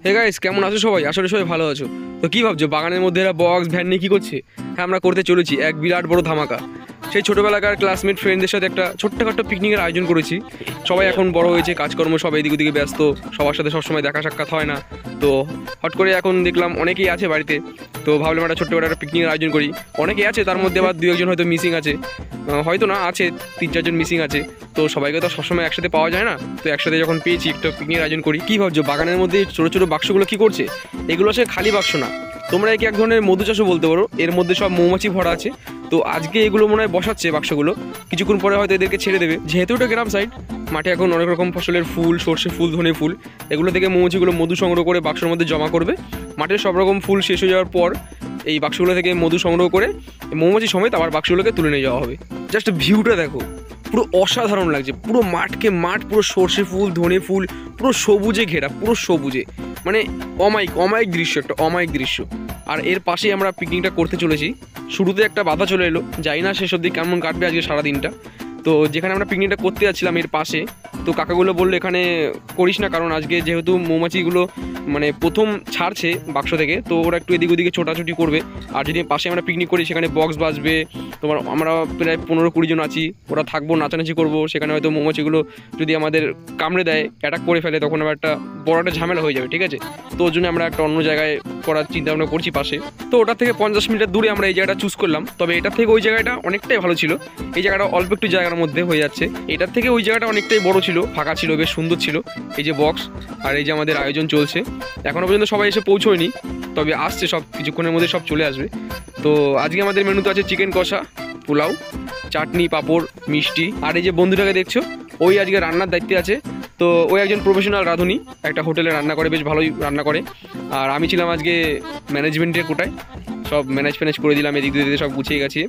Hey guys, কেমন আছো সবাই? আসলে সবাই ভালো আছো তো? কি ভাবছো বাগানের মধ্যে এরা বক্স ভ্যান নিয়ে কী করছে? হ্যাঁ, আমরা করতে চলেছি এক বিরাট বড় ধামাকা। সেই ছোটোবেলাকার ক্লাসমেট ফ্রেন্ডদের সাথে একটা ছোট্টখাট্টো পিকনিকের আয়োজন করেছি। সবাই এখন বড় হয়েছে, কাজকর্ম সবাই এদিক ওদিকে ব্যস্ত, সবার সাথে সবসময় দেখা সাক্ষাৎ হয় না। তো হট করে এখন দেখলাম অনেকেই আছে বাড়িতে, তো ভাবলাম একটা ছোট্ট একটা পিকনিকের আয়োজন করি। অনেকেই আছে, তার মধ্যে আবার 2-1 হয়তো মিসিং আছে, হয়তো না আছে 3-4 জন মিসিং আছে। তো সবাইকে তো সবসময় একসাথে পাওয়া যায় না, তো একসাথে যখন পেয়েছি একটা পিকনিকের আয়োজন করি। কী ভাবছো বাগানের মধ্যে ছোটো ছোটো বাক্সগুলো কী করছে? এগুলো সে খালি বাক্স না, তোমরা একে এক ধরনের মধু চাষও বলতে পারো। এর মধ্যে সব মৌমাছি ভরা আছে। তো আজকে এগুলো মনে হয় বসাচ্ছে বাক্সগুলো, কিছুক্ষণ পরে হয়তো এদেরকে ছেড়ে দেবে। যেহেতু এটা গ্রাম সাইড, মাঠে এখন অনেক রকম ফসলের ফুল, সর্ষে ফুল, ধনে ফুল, এগুলো থেকে মৌমাছিগুলো মধু সংগ্রহ করে বাক্সের মধ্যে জমা করবে। মাঠের সব রকম ফুল শেষ হয়ে যাওয়ার পর এই বাক্সগুলো থেকে মধু সংগ্রহ করে মৌমাছি সমেত আবার বাক্সগুলোকে তুলে নিয়ে যাওয়া হবে। জাস্ট ভিউটা দেখো, পুরো অসাধারণ লাগছে। পুরো মাঠকে মাঠ, পুরো সর্ষে ফুল, ধনে ফুল, পুরো সবুজে ঘেরা, পুরো সবুজে, মানে অমায়িক দৃশ্য, একটা অমায়িক দৃশ্য। আর এর পাশেই আমরা পিকনিকটা করতে চলেছি। শুরুতে একটা বাধা চলে এলো, জানি না শেষ অবধি কেমন কাটবে আজকে সারাদিনটা। তো যেখানে আমরা পিকনিকটা করতে যাচ্ছিলাম এর পাশে, তো কাকাগুলো বললো এখানে করিস না, কারণ আজকে যেহেতু মৌমাছিগুলো মানে প্রথম ছাড়ছে বাক্স থেকে, তো ওরা একটু এদিক ওদিকে ছোটাছুটি করবে। আর যদি পাশে আমরা পিকনিক করি, সেখানে বক্স বাজবে, তোমার আমরা প্রায় 15-20 জন আছি, ওরা থাকবো, নাচানাচি করবো। সেখানে হয়তো মৌমাছিগুলো যদি আমাদের কামড়ে দেয়, অ্যাটাক করে ফেলে, তখন আবার বড় একটা ঝামেলা হয়ে যাবে, ঠিক আছে? তো ওর জন্য আমরা একটা অন্য জায়গায় করার চিন্তা ভাবনা করছি পাশে। তো ওটা থেকে 50 মিটার দূরে আমরা এই জায়গাটা চুজ করলাম। তবে এটার থেকে ওই জায়গাটা অনেকটাই ভালো ছিল। এই জায়গাটা অল্প একটু জায়গার মধ্যে হয়ে যাচ্ছে। এটার থেকে ওই জায়গাটা অনেকটাই বড় ছিল, ফাঁকা ছিল, বেশ সুন্দর ছিল। এই যে বক্স আর এই যে আমাদের আয়োজন চলছে, এখনও পর্যন্ত সবাই এসে পৌঁছয়নি, তবে আসছে, সব কিছুক্ষণের মধ্যে সব চলে আসবে। তো আজকে আমাদের মেনুতে আছে চিকেন কষা, পোলাও, চাটনি, পাঁপড়, মিষ্টি। আর এই যে বন্ধুটাকে দেখছো, ওই আজকে রান্নার দায়িত্বে আছে। তো ওই একজন প্রফেশনাল রাঁধুনি, একটা হোটেলে রান্না করে, বেশ ভালোই রান্না করে। আর আমি ছিলাম আজকে ম্যানেজমেন্টের কোটায়, সব ম্যানেজ করে দিলাম, এদিক দিয়ে সব গুছিয়ে গেছি।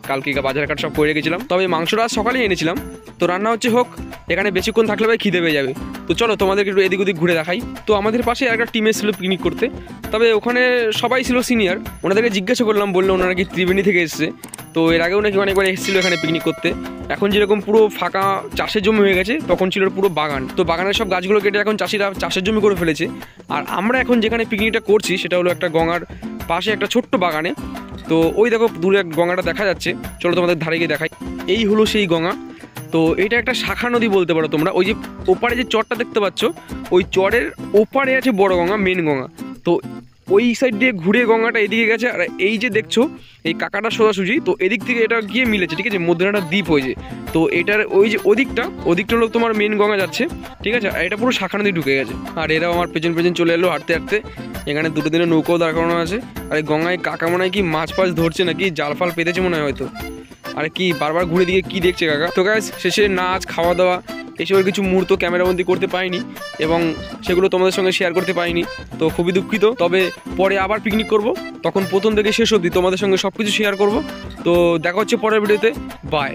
কালকে বাজার ঘাট সব করে রেখেছিলাম, তবে মাংসটা আজ সকালেই এনেছিলাম। তো রান্না হচ্ছে হোক, এখানে বেশিক্ষণ থাকলে ভাই খিদে পেয়ে যাবে। তো চলো তোমাদেরকে একটু এদিক ওদিক ঘুরে দেখাই। তো আমাদের পাশে একটা টিম এসেছিল পিকনিক করতে, তবে ওখানে সবাই ছিল সিনিয়র। ওনাদেরকে জিজ্ঞাসা করলাম, বললো ওনারা কি ত্রিবেণী থেকে এসেছে। তো এর আগেও নাকি অনেকবার এসেছিলো এখানে পিকনিক করতে। এখন যেরকম পুরো ফাঁকা চাষের জমি হয়ে গেছে, তখন ছিল পুরো বাগান। তো বাগানের সব গাছগুলো কেটে এখন চাষিরা চাষের জমি করে ফেলেছে। আর আমরা এখন যেখানে পিকনিকটা করছি, সেটা হলো একটা গঙ্গার পাশে একটা ছোট্ট বাগানে। তো ওই দেখো দূরে গঙ্গাটা দেখা যাচ্ছে, চলো তোমাদের ধারে গিয়ে দেখাই। এই হলো সেই গঙ্গা। তো এটা একটা শাখা নদী বলতে পারো তোমরা। ওই যে ওপারে যে চরটা দেখতে পাচ্ছ, ওই চরের ওপারে আছে বড় গঙ্গা, মেন গঙ্গা। তো ওই সাইড দিয়ে ঘুরে গঙ্গাটা এদিকে গেছে। আর এই যে দেখছো এই কাকাটা সোজাসুজি, তো এদিক থেকে এটা গিয়ে মিলেছে, ঠিক আছে? মধ্যে একটা দ্বীপ হয়েছে। তো এটার ওই যে ওদিকটা হলো তোমার মেন গঙ্গা যাচ্ছে, ঠিক আছে? আর এটা পুরো শাখা নদী ঢুকে গেছে। আর এরাও আমার পেছন চলে এলো হাঁটতে হাঁটতে। এখানে 2 দিনের নৌকাও দাঁড় করানো আছে। আর এই গঙ্গায় কাকা মনে হয় কি মাছ ফাছ ধরছে, নাকি জাল ফাল পেতেছে মনে হয় হয়তো। আরে কি বারবার ঘুরে দিকে কি দেখছে কাকা? তো গাইস, শেষে নাচ, খাওয়া দাওয়া এসবের কিছু মুহূর্ত ক্যামেরাবন্দি করতে পাইনি, এবং সেগুলো তোমাদের সঙ্গে শেয়ার করতে পাইনি। তো খুবই দুঃখিত। তবে পরে আবার পিকনিক করব, তখন প্রথম থেকে শেষ অবধি তোমাদের সঙ্গে সব কিছু শেয়ার করব। তো দেখা হচ্ছে পরের ভিডিওতে। বাই।